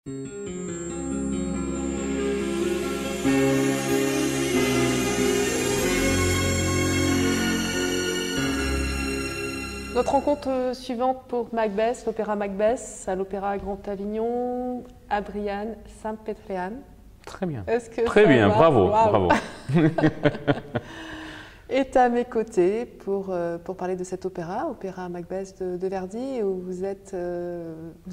Notre rencontre suivante pour Macbeth, l'opéra Macbeth, à l'Opéra Grand Avignon, Adrian Saint-Pétréan. Très bien. Très bien, bravo, bravo. Est à mes côtés pour parler de cet opéra Macbeth de Verdi, où vous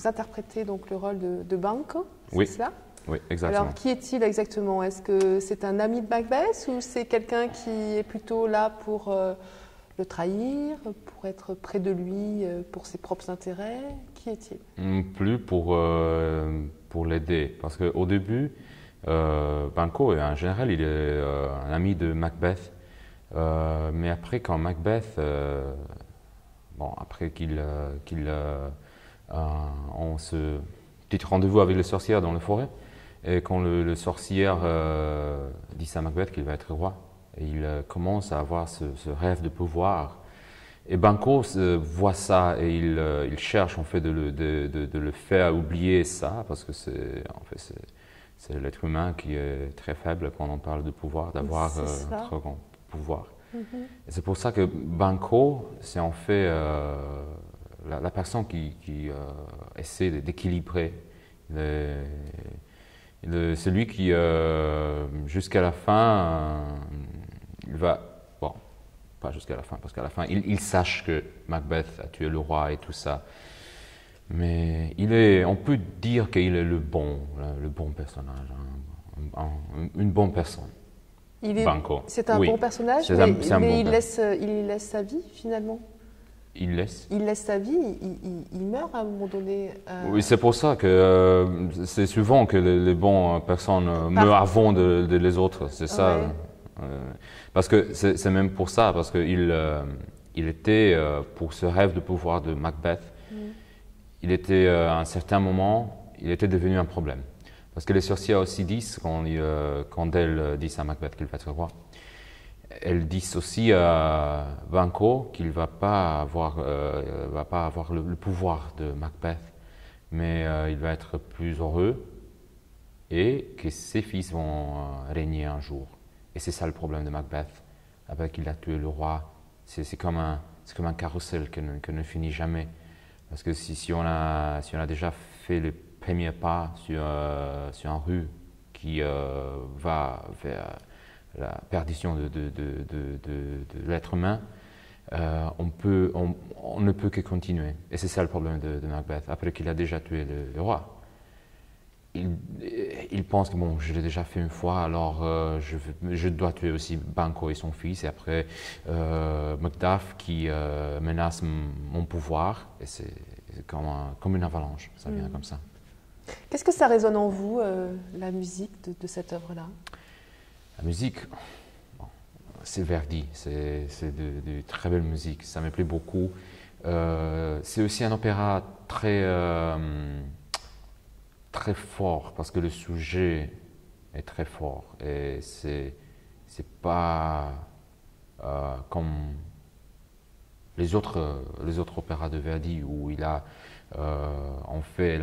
interprétez donc le rôle de Banquo, c'est cela? Oui, exactement. Alors, qui est-il exactement? Est-ce que c'est un ami de Macbeth ou c'est quelqu'un qui est plutôt là pour le trahir, pour être près de lui pour ses propres intérêts? Qui est-il? Plus pour l'aider, parce qu'au début, Banquo, en général, il est un ami de Macbeth. Mais après, quand Macbeth, après on se petit rendez-vous avec le sorcière dans la forêt, et quand le sorcière dit à Macbeth qu'il va être roi, et il commence à avoir ce rêve de pouvoir. Et Banquo voit ça et il cherche en fait de le faire oublier ça, parce que c'est l'être humain qui est très faible quand on parle de pouvoir, d'avoir un très grand pouvoir. Et c'est pour ça que Banquo, c'est en fait la personne qui essaie d'équilibrer. C'est lui qui, jusqu'à la fin, il va, pas jusqu'à la fin, parce qu'à la fin, il sache que Macbeth a tué le roi et tout ça. Mais on peut dire qu'il est le bon personnage, une bonne personne. C'est un bon personnage, mais il laisse sa vie finalement. Il laisse sa vie, il meurt à un moment donné. Oui, c'est pour ça que c'est souvent que les bonnes personnes meurent avant les autres, c'est ça. Ouais. Parce que c'est même pour ça, parce qu'il était, pour ce rêve de pouvoir de Macbeth, il était à un certain moment, il était devenu un problème. Parce que les sorcières aussi disent, quand elles disent à Macbeth qu'il va être roi, elles disent aussi à Banquo qu'il ne va pas avoir le pouvoir de Macbeth, mais il va être plus heureux et que ses fils vont régner un jour. Et c'est ça le problème de Macbeth, après qu'il a tué le roi. C'est comme un carrousel qui ne finit jamais. Parce que si on a déjà fait les premiers pas sur une rue qui va vers la perdition de l'être humain, on ne peut que continuer. Et c'est ça le problème de Macbeth. Après qu'il a déjà tué le roi, il pense que bon, je l'ai déjà fait une fois, alors je dois tuer aussi Banquo et son fils, et après Macduff qui menace mon pouvoir, et c'est comme une avalanche, ça vient comme ça. Qu'est-ce que ça résonne en vous, la musique de cette œuvre-là? La musique, c'est Verdi, c'est de très belle musique, ça me plaît beaucoup. C'est aussi un opéra très fort, parce que le sujet est très fort, et c'est pas comme les autres opéras de Verdi, où il a en fait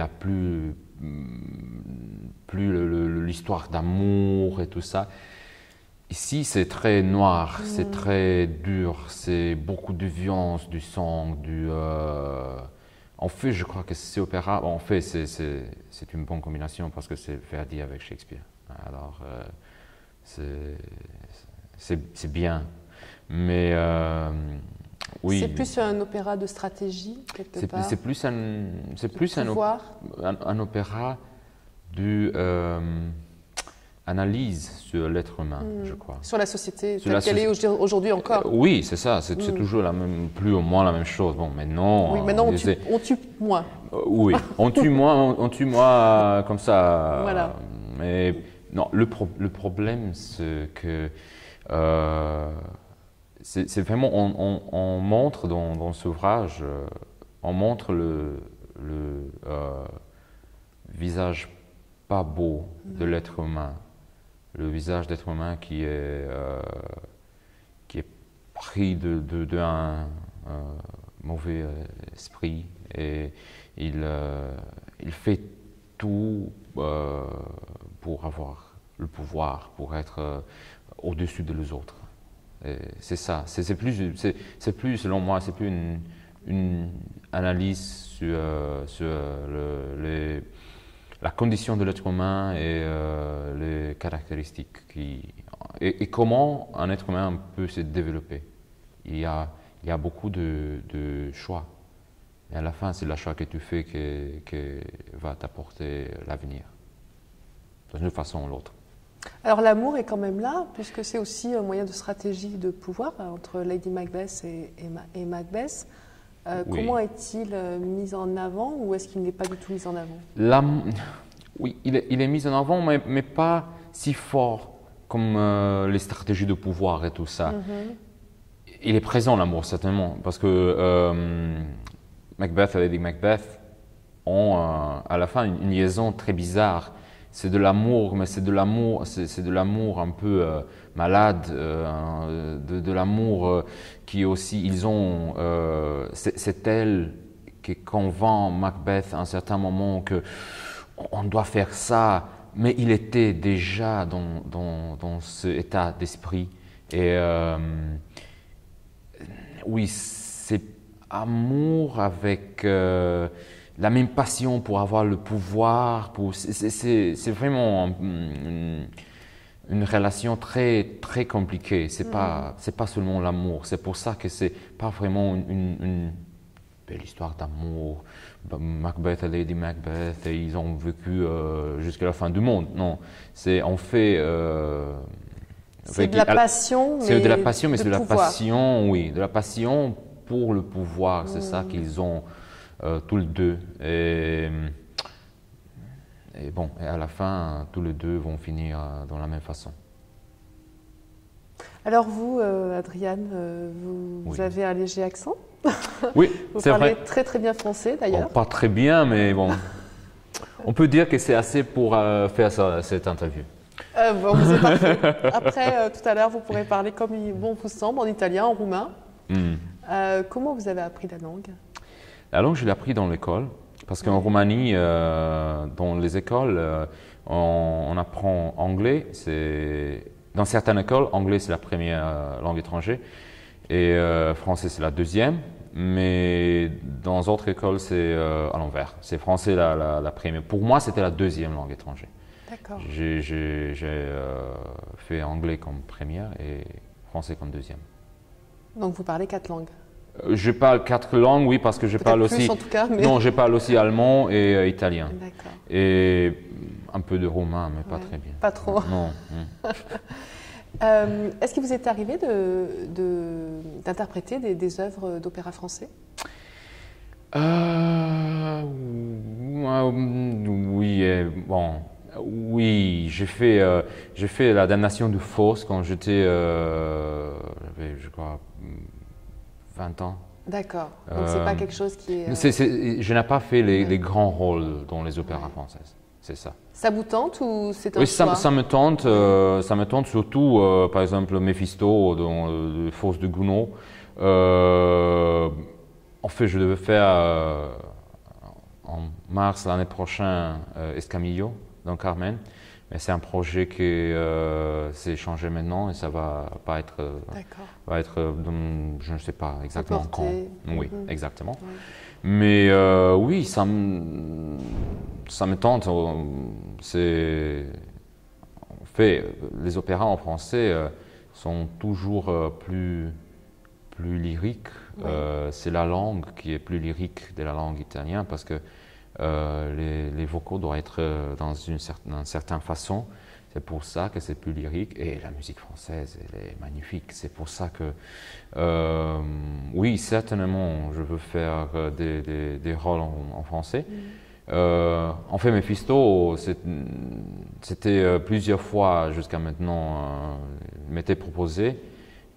l'histoire d'amour et tout ça. Ici, c'est très noir, c'est très dur, c'est beaucoup de violence, du sang, En fait, je crois que ces opéras, en fait, c'est une bonne combinaison parce que c'est Verdi avec Shakespeare. Alors, c'est bien. Mais oui. C'est plus un opéra de stratégie, quelque part. C'est plus un opéra d'analyse sur l'être humain, je crois. Sur la société telle qu'elle est aujourd'hui encore. Oui, c'est ça. C'est toujours plus ou moins la même chose. Bon, maintenant. Oui, maintenant on tue moins. Oui, on tue moins comme ça. Voilà. Mais non, le problème, c'est que c'est vraiment, on montre dans cet ouvrage, on montre le visage pas beau de l'être humain, le visage d'être humain qui est pris d'un mauvais esprit, et il fait tout pour avoir le pouvoir, pour être au-dessus de autres. C'est ça. C'est plus, selon moi, c'est plus une analyse sur la condition de l'être humain et les caractéristiques et comment un être humain peut se développer. Il y a beaucoup de choix. Et à la fin, c'est le choix que tu fais qui va t'apporter l'avenir, d'une façon ou l'autre. Alors l'amour est quand même là, puisque c'est aussi un moyen de stratégie de pouvoir entre Lady Macbeth et Macbeth. Oui. Comment est-il mis en avant ou est-ce qu'il n'est pas du tout mis en avant? Oui, il est mis en avant, mais pas si fort comme les stratégies de pouvoir et tout ça. Il est présent l'amour, certainement, parce que Macbeth et Lady Macbeth ont à la fin une liaison très bizarre. C'est de l'amour, mais c'est de l'amour un peu malade, de l'amour qui aussi, ils ont, c'est elle qui convainc Macbeth à un certain moment que on doit faire ça, mais il était déjà dans ce état d'esprit. Et oui, c'est amour avec la même passion pour avoir le pouvoir. C'est vraiment une relation très, très compliquée. C'est pas seulement l'amour. C'est pour ça que c'est pas vraiment une belle histoire d'amour. Macbeth et Lady Macbeth, et ils ont vécu jusqu'à la fin du monde. Non, c'est c'est de la passion, mais c'est de la passion, mais c'est de la pouvoir. passion, oui, de la passion pour le pouvoir. C'est ça qu'ils ont tous les deux. Et bon, et à la fin, tous les deux vont finir dans la même façon. Alors vous, Adriane, vous Oui. avez un léger accent. Oui, Vous c'est parlez vrai. très très bien français d'ailleurs. Bon, pas très bien, mais bon. On peut dire que c'est assez pour faire cette interview. Bon, c'est parfait. Après, tout à l'heure, vous pourrez parler comme bon vous semble, en italien, en roumain. Comment vous avez appris la langue? La langue, je l'ai appris dans l'école, parce qu'en Roumanie, dans les écoles, on apprend anglais. Dans certaines écoles, anglais c'est la première langue étrangère et français c'est la deuxième. Mais dans d'autres écoles, c'est à l'envers. C'est français la première. Pour moi, c'était la deuxième langue étrangère. D'accord. J'ai fait anglais comme première et français comme deuxième. Donc vous parlez 4 langues. Je parle 4 langues, oui, parce que je parle plus, aussi. en tout cas, mais... Non, je parle aussi allemand et italien. D'accord. Et un peu de roumain, mais pas très bien. Pas trop. Non. Est-ce qu'il vous est arrivé d'interpréter des œuvres d'opéra français? Oui, bon. Oui, j'ai fait La Damnation de Faust quand j'étais, j'avais, je crois, 20 ans. D'accord. Donc c'est pas quelque chose qui est... Je n'ai pas fait les grands rôles dans les opéras françaises, c'est ça. Ça vous tente ou c'est un Oui, choix? ça me tente surtout, par exemple, Méphisto dans le Faust de Gounod. En fait, je devais faire en mars l'année prochaine Escamillo dans Carmen, mais c'est un projet qui s'est changé maintenant et ça va pas être, je ne sais pas exactement reporté. quand. Oui, exactement. Ouais. Mais oui, ça me tente. En fait, les opéras en français sont toujours plus lyriques. Ouais. C'est la langue qui est plus lyrique de la langue italienne parce que les vocaux doivent être dans une certaine façon. C'est pour ça que c'est plus lyrique. Et la musique française, elle est magnifique. C'est pour ça que, oui, certainement, je veux faire des rôles en français. En fait, Méphisto, c'était plusieurs fois jusqu'à maintenant, m'était proposé,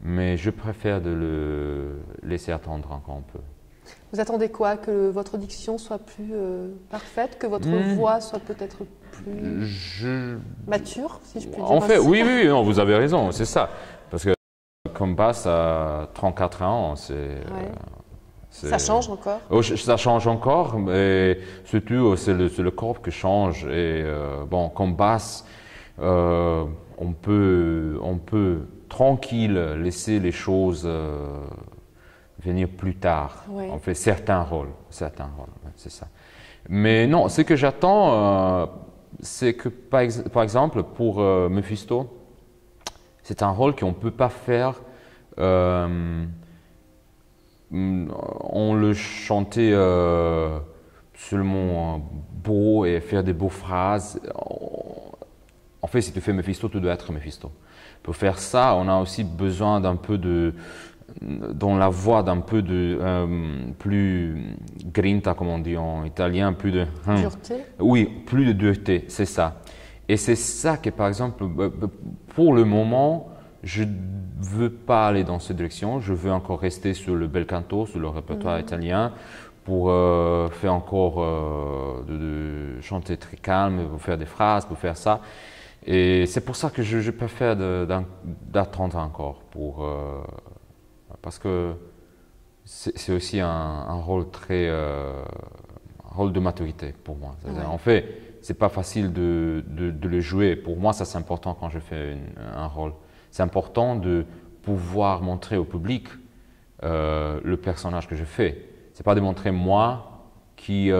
mais je préfère de le laisser attendre encore un peu. Vous attendez quoi? Que votre diction soit plus parfaite, que votre voix soit peut-être plus mature, si je puis dire. En fait, ainsi. oui, non, vous avez raison, c'est ça. Parce que comme passe à 34 ans, Ça change encore? Oh, ça change encore, mais surtout c'est le corps qui change. Et bon, comme basse, on peut tranquille laisser les choses venir plus tard. Oui. On fait certains rôles, c'est ça. Mais non, ce que j'attends, c'est que par exemple pour Méphisto, c'est un rôle qu'on ne peut pas faire. On le chantait seulement beau et faire des beaux phrases. En fait, si tu fais Méphisto, tu dois être Méphisto. Pour faire ça, on a aussi besoin d'un peu de, dans la voix, d'un peu de plus grinta, comme on dit en italien, plus de dureté. Oui, plus de dureté, c'est ça. Et c'est ça que, par exemple, pour le moment, je ne veux pas aller dans cette direction. Je veux encore rester sur le bel canto, sur le répertoire italien, pour faire encore de chanter très calme, pour faire des phrases, pour faire ça. Et c'est pour ça que je préfère d'attendre encore, parce que c'est aussi un rôle rôle de maturité pour moi. Ouais. En fait, c'est pas facile de le jouer. Pour moi, ça c'est important quand je fais un rôle. C'est important de pouvoir montrer au public le personnage que je fais. C'est pas de montrer moi qui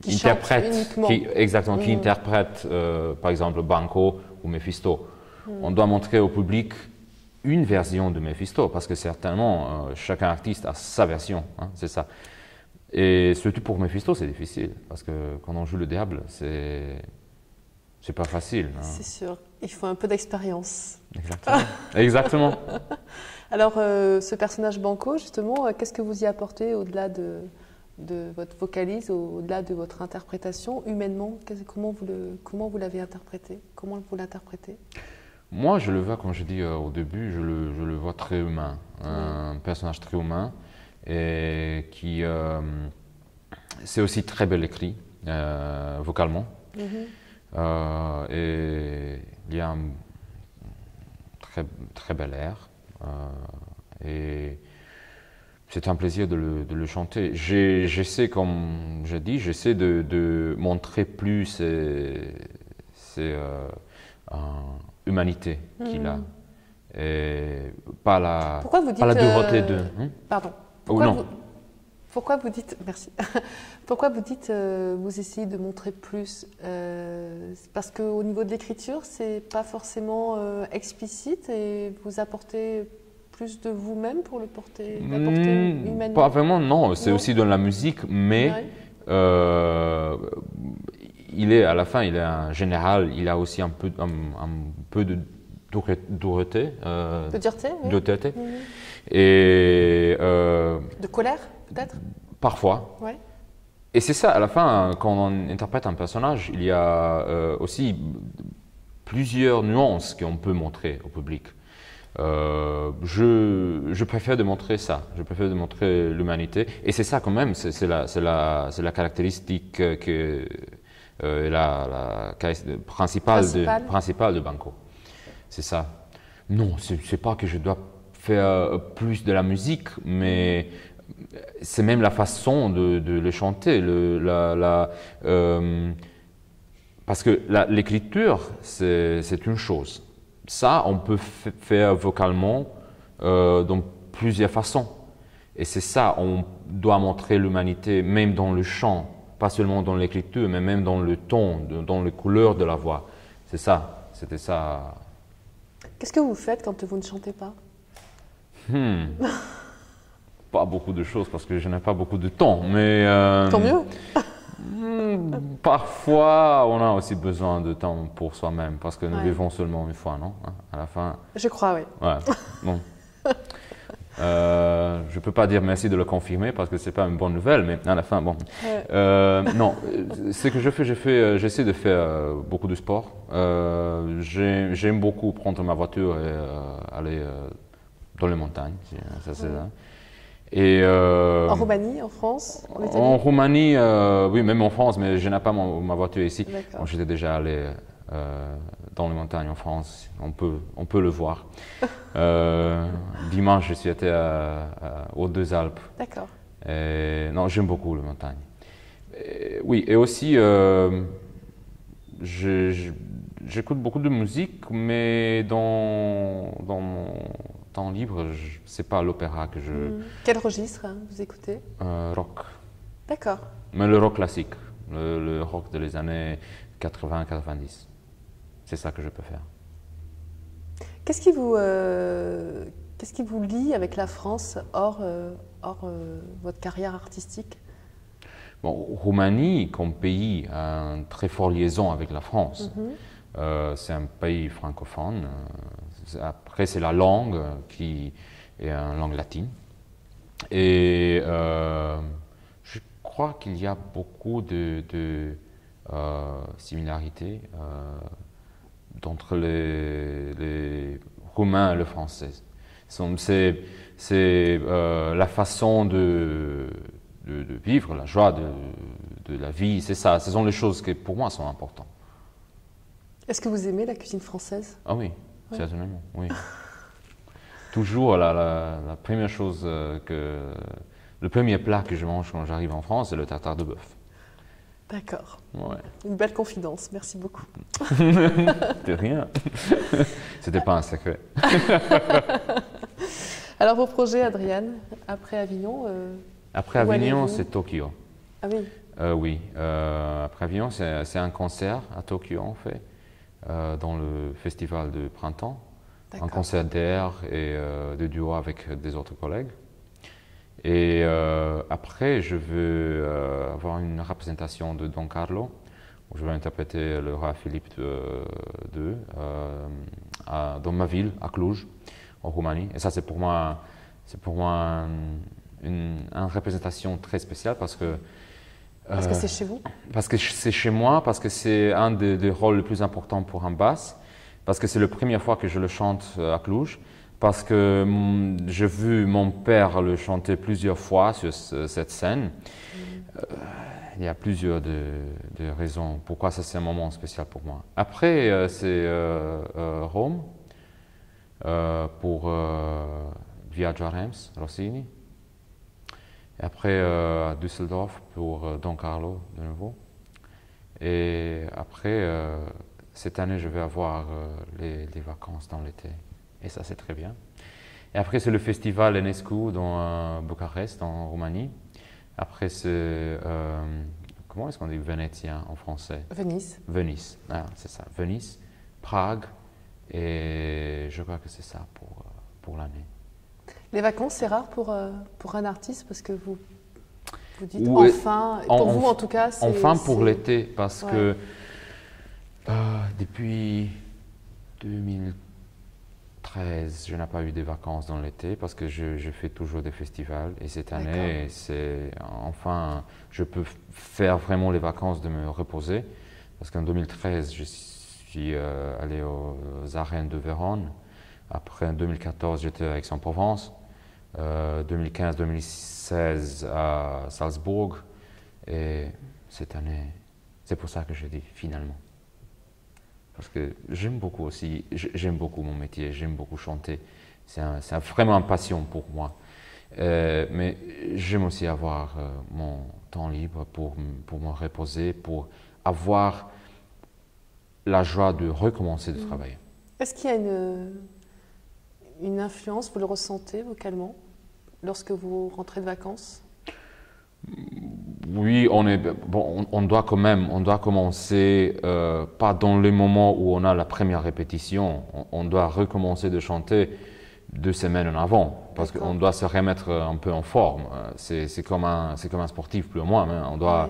interprète, qui interprète par exemple Banco ou Méphisto. On doit montrer au public une version de Méphisto parce que certainement chaque artiste a sa version, hein, c'est ça. Et surtout pour Méphisto, c'est difficile parce que quand on joue le diable, c'est pas facile. Hein. C'est sûr, il faut un peu d'expérience. Exactement. Exactement. Alors, ce personnage Banco, justement, qu'est-ce que vous y apportez au-delà de votre vocalise, au-delà de votre interprétation, humainement? Comment vous l'avez interprété? Comment vous l'interprétez? Moi, je le vois, comme je dis au début, je le vois très humain. Un personnage très humain et qui c'est aussi très bel écrit, vocalement. Et il y a un très bel air et c'est un plaisir de le chanter. J'essaie, comme j'ai dit, j'essaie de montrer plus ces humanité qu'il a et pas la dureté de. Pardon. Pourquoi vous dites, merci, pourquoi vous dites, vous essayez de montrer plus parce qu'au niveau de l'écriture, c'est pas forcément explicite et vous apportez plus de vous-même pour l'apporter humainement? Pas vraiment, non. C'est aussi dans la musique, mais il est, à la fin, il est un général, il a aussi un peu de dureté. De dureté, oui. Dureté. Et de colère, peut-être? Parfois. Ouais. Et c'est ça, à la fin, quand on interprète un personnage, il y a aussi plusieurs nuances qu'on peut montrer au public. Je préfère de montrer ça, je préfère de montrer l'humanité. Et c'est ça quand même, c'est la caractéristique principale de Banco. C'est ça. Non, c'est pas que je dois faire plus de la musique, mais c'est même la façon de le chanter. Parce que l'écriture, c'est une chose. Ça, on peut faire vocalement dans plusieurs façons. Et c'est ça, on doit montrer l'humanité, même dans le chant, pas seulement dans l'écriture, mais même dans le ton, dans les couleurs de la voix. C'est ça, c'était ça. Qu'est-ce que vous faites quand vous ne chantez pas? Pas beaucoup de choses parce que je n'ai pas beaucoup de temps, mais... Tant mieux. Parfois, on a aussi besoin de temps pour soi-même parce que nous vivons seulement une fois, non? À la fin. Je crois, oui. Ouais. Bon. Je ne peux pas dire merci de le confirmer parce que ce n'est pas une bonne nouvelle, mais à la fin, bon. Non, ce que j'essaie de faire beaucoup de sport. J'aime beaucoup prendre ma voiture et aller dans les montagnes. Ça, c'est là. Et, en Roumanie, en France, en Italie? En Roumanie, oui, même en France, mais je n'ai pas ma voiture ici. Bon, j'étais déjà allé dans les montagnes en France. On peut le voir. Dimanche, je suis été aux Deux Alpes. D'accord. Non, j'aime beaucoup les montagnes. Oui, et aussi, j'écoute beaucoup de musique, mais dans mon temps libre, c'est pas l'opéra que je... Quel registre vous écoutez? Rock. D'accord. Mais le rock classique, le rock des années 80-90. C'est ça que je peux faire. Qu'est-ce qui vous lie avec la France hors votre carrière artistique? Bon, Roumanie, comme pays, a une très forte liaison avec la France. C'est un pays francophone. Après, c'est la langue qui est une langue latine. Et je crois qu'il y a beaucoup de similarités entre les Roumains et les Français. C'est la façon de vivre, la joie de la vie, c'est ça. Ce sont les choses qui, pour moi, sont importantes. Est-ce que vous aimez la cuisine française? Ah oui, certainement, oui. Toujours, la première chose le premier plat que je mange quand j'arrive en France, c'est le tartare de bœuf. D'accord. Ouais. Une belle confidence, merci beaucoup. De rien. C'était pas un secret. Alors vos projets, Adriane, après Avignon Après Avignon, c'est Tokyo. Ah oui. Oui. Après Avignon, c'est un concert à Tokyo, en fait, dans le festival de printemps. Un concert d'air et de duo avec des autres collègues. Et après, je veux avoir une représentation de Don Carlo, où je vais interpréter le roi Philippe II dans ma ville, à Cluj, en Roumanie. Et ça, c'est pour moi une représentation très spéciale parce que c'est chez vous? Parce que c'est chez moi, parce que c'est un des rôles les plus importants pour un basse, parce que c'est la première fois que je le chante à Cluj, parce que j'ai vu mon père le chanter plusieurs fois sur cette scène. Il y a plusieurs de raisons pourquoi ça c'est un moment spécial pour moi. Après, c'est Rome pour Viaggio a Reims, Rossini. Et après, à Düsseldorf pour Don Carlo de nouveau. Et après, cette année, je vais avoir les vacances dans l'été. Et ça, c'est très bien. Et après, c'est le festival Enescu dans Bucarest, en Roumanie. Après, c'est... comment est-ce qu'on dit Vénétien en français? Venise. Venise, ah, c'est ça. Venise, Prague. Et je crois que c'est ça pour l'année. Les vacances, c'est rare pour un artiste parce que vous dites enfin, pour vous en tout cas, c'est... Enfin pour l'été, parce que depuis 2013, je n'ai pas eu de vacances dans l'été parce que je fais toujours des festivals. Et cette année, enfin, je peux faire vraiment les vacances de me reposer. Parce qu'en 2013, je suis allé aux arènes de Vérone. Après, en 2014, j'étais à Aix-en-Provence. 2015-2016 à Salzbourg. Et cette année, c'est pour ça que je dis finalement. Parce que j'aime beaucoup aussi, j'aime beaucoup mon métier, j'aime beaucoup chanter. C'est vraiment une passion pour moi. Mais j'aime aussi avoir mon temps libre pour me reposer, pour avoir la joie de recommencer de travailler. Est-ce qu'il y a une influence, vous le ressentez vocalement, lorsque vous rentrez de vacances? Oui, on doit commencer, pas dans les moments où on a la première répétition, on doit recommencer de chanter 2 semaines en avant, parce qu'on doit se remettre un peu en forme. C'est comme un sportif, plus ou moins. Hein. On doit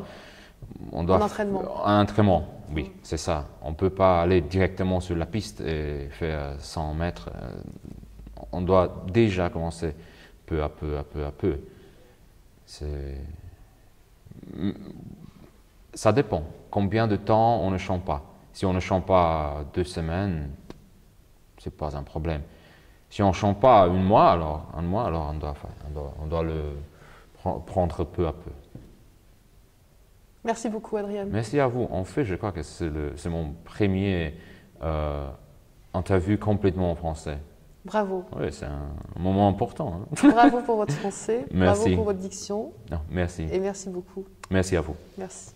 un entraînement. Un entraînement, oui, c'est ça. On ne peut pas aller directement sur la piste et faire 100 mètres. On doit déjà commencer peu à peu. Ça dépend. Combien de temps on ne chante pas? Si on ne chante pas 2 semaines, c'est pas un problème. Si on ne chante pas un mois, alors on doit le prendre peu à peu. Merci beaucoup, Adrien. Merci à vous. En fait, je crois que c'est mon premier interview complètement en français. Bravo. Oui, c'est un moment important. Hein. Bravo pour votre français. Merci. Bravo pour votre diction. Non, merci. Et merci beaucoup. Merci à vous. Merci.